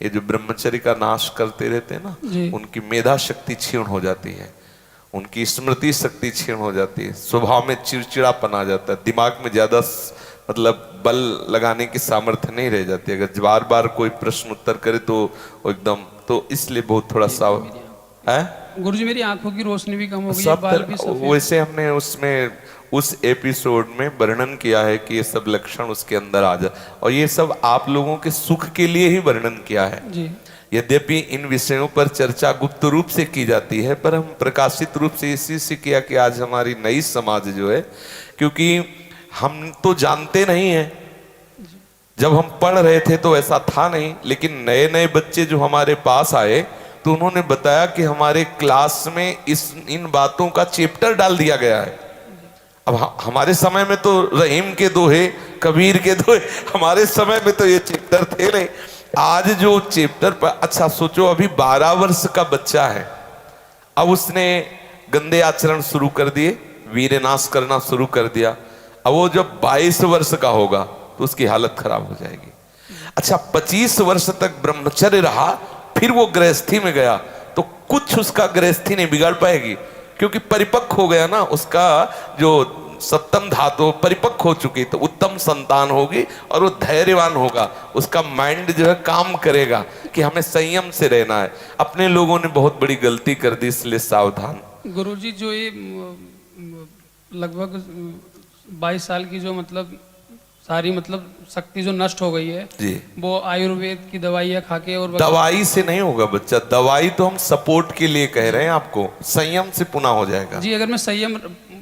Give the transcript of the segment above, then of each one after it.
ये जो ब्रह्मचर्य का नाश करते रहते हैं ना, उनकी मेधा शक्ति क्षीण हो जाती है, उनकी स्मृति शक्ति क्षीण हो जाती है, स्वभाव में चिड़चिड़ापन आ जाता है, दिमाग में ज्यादा मतलब बल लगाने की सामर्थ्य नहीं रह जाती। अगर बार बार कोई प्रश्न उत्तर करे तो एकदम, तो इसलिए बहुत थोड़ा सा है। गुरुजी मेरी आंखों की रोशनी भी कम हो गई है, बाल भी सफेद। वैसे हमने उसमें उस एपिसोड में वर्णन किया है कि ये सब लक्षण उसके अंदर आ जाए, और ये सब आप लोगों के सुख के लिए ही वर्णन किया है जी। यद्यपि इन विषयों पर चर्चा गुप्त रूप से की जाती है, पर हम प्रकाशित रूप से इसी से किया कि आज हमारी नई समाज जो है, क्योंकि हम तो जानते नहीं है, जब हम पढ़ रहे थे तो ऐसा था नहीं, लेकिन नए नए बच्चे जो हमारे पास आए तो उन्होंने बताया कि हमारे क्लास में इन बातों का चैप्टर डाल दिया गया है। अब हमारे समय में तो रहीम के दोहे, कबीर के दोहे, हमारे समय में तो ये चैप्टर थे नहीं। आज जो चैप्टर पर, अच्छा सोचो, अभी 12 वर्ष का बच्चा है, अब उसने गंदे आचरण शुरू कर दिए, वीरनाश करना शुरू कर दिया। अब वो जब 22 वर्ष का होगा तो उसकी हालत खराब हो जाएगी। अच्छा 25 वर्ष तक ब्रह्मचर्य रहा, फिर वो गृहस्थी में गया तो कुछ उसका गृहस्थी नहीं बिगाड़ पाएगी, क्योंकि परिपक्व हो गया ना, उसका जो सप्तम धातु परिपक्व हो चुकी, तो उत्तम संतान होगी और वो धैर्यवान होगा, उसका माइंड जो है काम करेगा कि हमें संयम से रहना है। अपने लोगों ने बहुत बड़ी गलती कर दी, इसलिए सावधान। गुरुजी जो ये लगभग 22 साल की जो मतलब सारी मतलब शक्ति जो नष्ट हो गई है जी, वो आयुर्वेद की दवाइयाँ खाके, और दवाई से नहीं होगा बच्चा, दवाई तो हम सपोर्ट के लिए कह रहे हैं आपको, संयम से पुनः हो जाएगा जी। अगर मैं संयम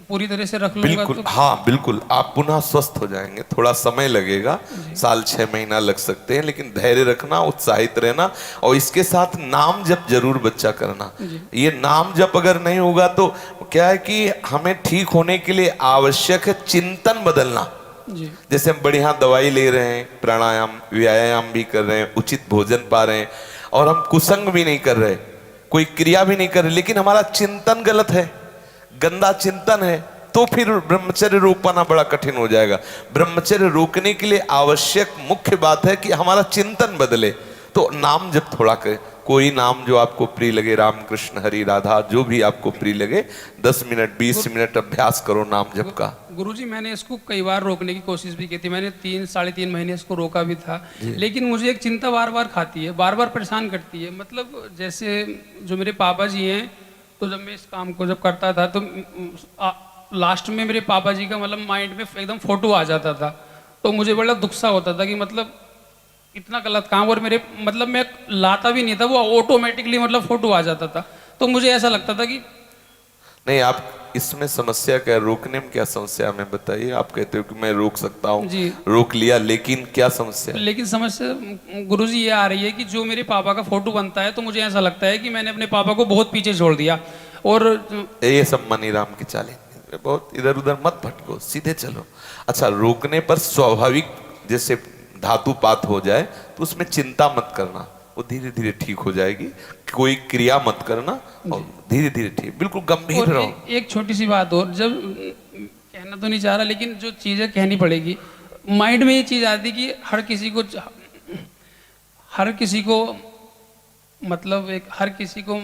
पूरी तरह से रख लूंगा बिल्कुल, तो हाँ बिल्कुल, आप पुनः स्वस्थ हो जाएंगे। थोड़ा समय लगेगा, साल 6 महीना लग सकते हैं, लेकिन धैर्य रखना, उत्साहित रहना, और इसके साथ नाम जप जरूर बच्चा करना। ये नाम जप अगर नहीं होगा तो क्या है कि हमें ठीक होने के लिए आवश्यक है चिंतन बदलना। जैसे हम बढ़िया दवाई ले रहे हैं, प्राणायाम व्यायाम भी कर रहे हैं, उचित भोजन पा रहे हैं, और हम कुसंग भी नहीं कर रहे, कोई क्रिया भी नहीं कर रहे, लेकिन हमारा चिंतन गलत है, गंदा चिंतन है, तो फिर ब्रह्मचर्य रोक पाना बड़ा कठिन हो जाएगा। ब्रह्मचर्य रोकने के लिए आवश्यक मुख्य बात है कि हमारा चिंतन बदले। तो नाम जब थोड़ा करें, कोई नाम जो आपको प्रिय लगे, राम कृष्ण हरि राधा, जो भी आपको प्रिय लगे, 10 मिनट 20 मिनट अभ्यास करो नाम जप का। गुरुजी मैंने इसको कई बार रोकने की कोशिश भी की थी, मैंने 3-3.5 महीने इसको रोका भी था, लेकिन मुझे एक चिंता बार बार खाती है, बार बार परेशान करती है। मतलब जैसे जो मेरे पापा जी हैं, तो जब मैं इस काम को जब करता था तो लास्ट में मेरे पापा जी का मतलब माइंड में एकदम फोटो आ जाता था, तो मुझे बड़ा दुख सा होता था कि मतलब इतना गलत काम, और मेरे मतलब मैं लाता भी नहीं था, वो ऑटोमेटिकली मतलब फोटो आ जाता था। तो मुझे ऐसा लगता था कि नहीं, आप इसमें समस्या क्या, रोकने में क्या समस्या हमें बताइए। आप कहते हो कि मैं रोक सकता हूँ, रोक लिया, लेकिन क्या समस्या? लेकिन समस्या गुरुजी ये आ रही है कि जो मेरे पापा का फोटो बनता है तो मुझे ऐसा लगता है कि मैंने अपने पापा को बहुत पीछे छोड़ दिया। और ये सब मनीराम की चालें, बहुत इधर उधर मत भटको, सीधे चलो। अच्छा, रोकने पर स्वाभाविक जैसे धातुपात हो जाए तो उसमें चिंता मत करना, वो धीरे धीरे ठीक हो जाएगी। कोई क्रिया मत करना और धीरे धीरे ठीक, बिल्कुल गंभीर रहो। एक छोटी सी बात और, जब कहना तो नहीं चाह रहा, लेकिन जो चीजें कहनी पड़ेगी, माइंड में ये चीज आती कि हर किसी को मतलब हर किसी को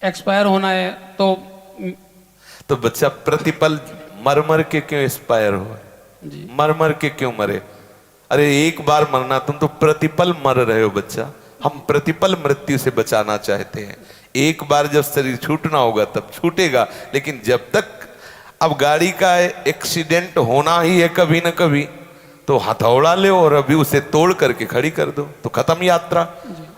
एक्सपायर होना है, तो बच्चा प्रतिपल मर मर के क्यों एक्सपायर हो, मर मर के क्यों मरे? अरे एक बार मरना, तुम तो प्रतिपल मर रहे हो बच्चा। हम प्रतिपल मृत्यु से बचाना चाहते हैं। एक बार जब शरीर छूटना होगा तब छूटेगा, लेकिन जब तक, अब गाड़ी का एक्सीडेंट होना ही है कभी ना कभी, तो हथौड़ा ले और अभी उसे तोड़ करके खड़ी कर दो, तो खत्म यात्रा।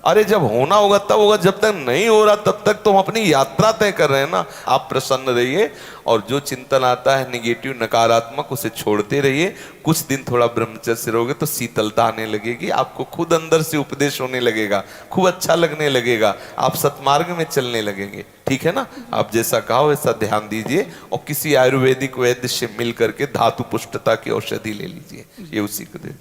अरे जब होना होगा तब होगा, जब तक नहीं हो रहा तब तक तो हम अपनी यात्रा तय कर रहे हैं ना। आप प्रसन्न रहिए, और जो चिंतन आता है निगेटिव नकारात्मक, उसे छोड़ते रहिए। कुछ दिन थोड़ा ब्रह्मचर्य से रहोगे तो शीतलता आने लगेगी, आपको खुद अंदर से उपदेश होने लगेगा, खूब अच्छा लगने लगेगा, आप सतमार्ग में चलने लगेंगे। ठीक है ना? आप जैसा कहा वैसा ध्यान दीजिए, और किसी आयुर्वेदिक वैद्य से मिल करके धातु पुष्टता की औषधि ले लीजिए, ये उसी को दे।